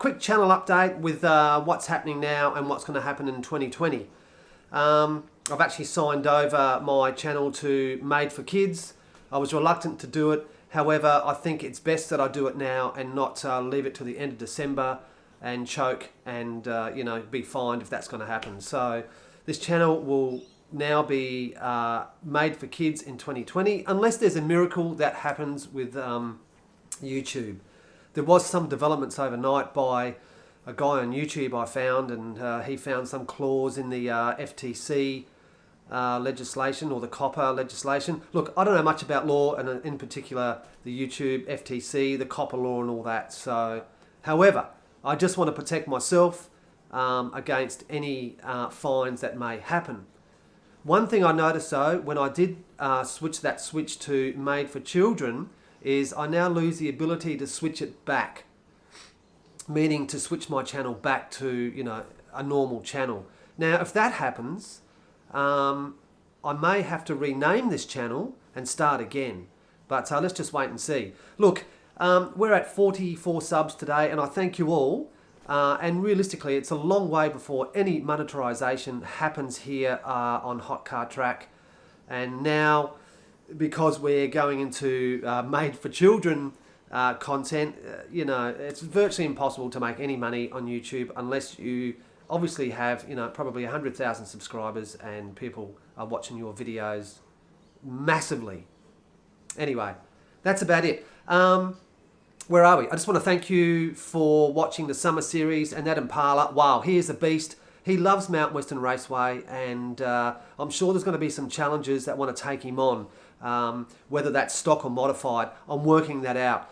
quick channel update with what's happening now and what's going to happen in 2020. I've actually signed over my channel to Made for Kids. I was reluctant to do it. However, I think it's best that I do it now and not leave it to the end of December and choke and be fined if that's going to happen. So this channel will now be Made for Kids in 2020, unless there's a miracle that happens with YouTube. There was some developments overnight by a guy on YouTube I found, and he found some clause in the FTC legislation, or the copper legislation. Look, I don't know much about law, and in particular the YouTube, FTC, the copper law and all that. So, however, I just want to protect myself against any fines that may happen. One thing I noticed though, when I did switch to Made for Children, is I now lose the ability to switch it back. Meaning to switch my channel back to, a normal channel. Now, if that happens, I may have to rename this channel and start again. But let's just wait and see. Look, we're at 44 subs today, and I thank you all. And realistically, it's a long way before any monetization happens here on Hot Car Track. And now, because we're going into Made for Children content, it's virtually impossible to make any money on YouTube unless you obviously have, probably 100,000 subscribers and people are watching your videos massively. Anyway, that's about it. Where are we? I just want to thank you for watching the summer series, and that Impala. Wow, he is a beast. He loves Mount Western Raceway, and I'm sure there's going to be some challenges that want to take him on, whether that's stock or modified. I'm working that out.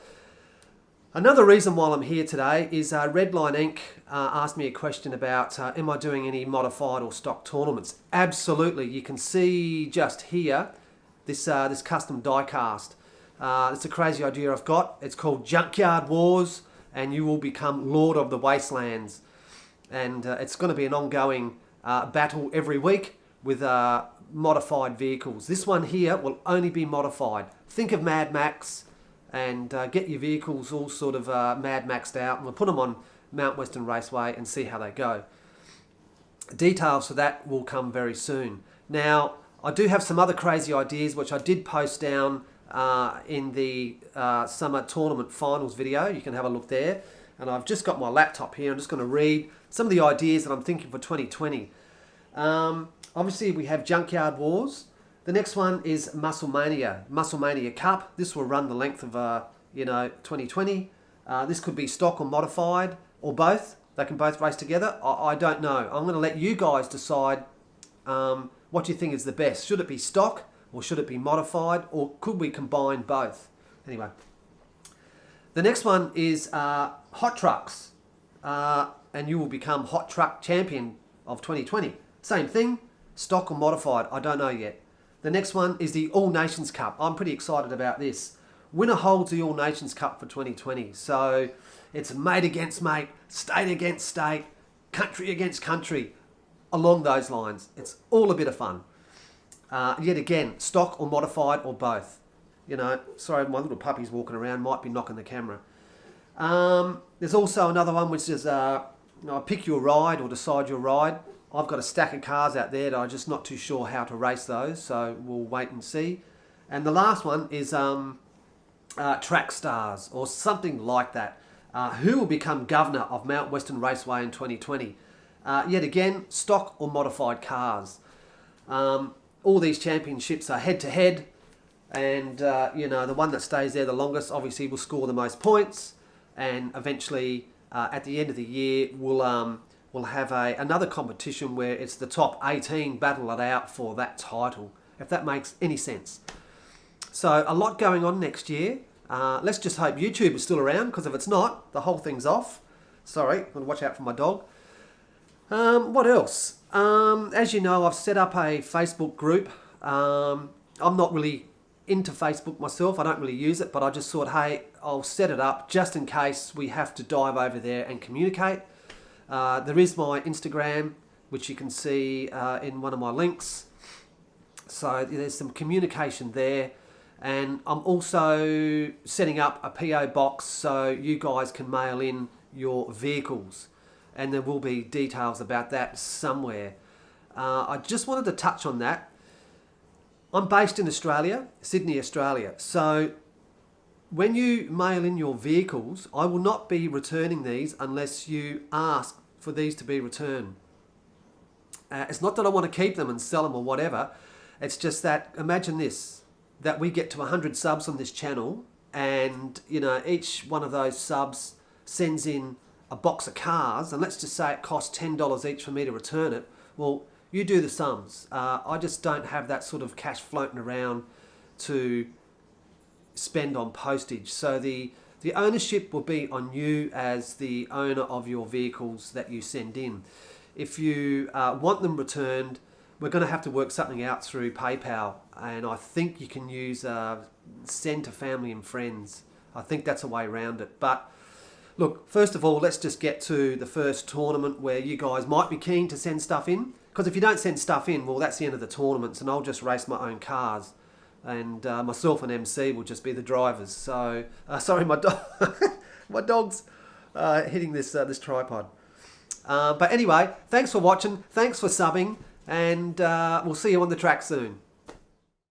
Another reason why I'm here today is Redline Inc. Asked me a question about am I doing any modified or stock tournaments? Absolutely. You can see just here this custom diecast. It's a crazy idea I've got. It's called Junkyard Wars, and you will become Lord of the Wastelands. And it's going to be an ongoing battle every week with modified vehicles. This one here will only be modified. Think of Mad Max, and get your vehicles all sort of Mad Maxed out, and we'll put them on Mount Western Raceway and see how they go. Details for that will come very soon. Now, I do have some other crazy ideas which I did post down in the summer tournament finals video. You can have a look there. And I've just got my laptop here. I'm just going to read some of the ideas that I'm thinking for 2020. Obviously, we have Junkyard Wars. The next one is Mania Cup. This will run the length of 2020. This could be stock or modified, or both. They can both race together. I don't know. I'm going to let you guys decide what you think is the best. Should it be stock, or should it be modified, or could we combine both? Anyway, the next one is Hot Trucks, and you will become Hot Truck Champion of 2020. Same thing, stock or modified, I don't know yet. The next one is the All Nations Cup. I'm pretty excited about this. Winner holds the All Nations Cup for 2020. So it's mate against mate, state against state, country against country, along those lines. It's all a bit of fun. Yet again, stock or modified or both. Sorry, my little puppy's walking around, might be knocking the camera. There's also another one which is pick your ride or decide your ride. I've got a stack of cars out there that I'm just not too sure how to race those, so we'll wait and see. And the last one is Track Stars, or something like that. Who will become governor of Mount Western Raceway in 2020? Yet again, stock or modified cars. All these championships are head-to-head, and the one that stays there the longest obviously will score the most points, and eventually at the end of the year we'll have another competition where it's the top 18 battle it out for that title, if that makes any sense. So a lot going on next year. Let's just hope YouTube is still around, because if it's not, the whole thing's off. Sorry, I'm going to watch out for my dog. What else? As you know, I've set up a Facebook group. I'm not really into Facebook myself. I don't really use it, but I just thought, hey, I'll set it up just in case we have to dive over there and communicate. There is my Instagram, which you can see in one of my links. So there's some communication there. And I'm also setting up a PO box so you guys can mail in your vehicles, and there will be details about that somewhere. I just wanted to touch on that. I'm based in Australia, Sydney, Australia. So when you mail in your vehicles, I will not be returning these unless you ask for these to be returned. It's not that I want to keep them and sell them or whatever. It's just that, imagine this, that we get to 100 subs on this channel, and you know, each one of those subs sends in a box of cars, and let's just say it costs $10 each for me to return it. Well, you do the sums. I just don't have that sort of cash floating around to spend on postage. So the ownership will be on you as the owner of your vehicles that you send in. If you want them returned, we're going to have to work something out through PayPal, and I think you can use send to family and friends. I think that's a way around it. But look, first of all, let's just get to the first tournament where you guys might be keen to send stuff in. Because if you don't send stuff in, well, that's the end of the tournaments, and I'll just race my own cars, and myself and MC will just be the drivers. So, sorry, my my dog's hitting this tripod. But anyway, thanks for watching, thanks for subbing, and we'll see you on the track soon.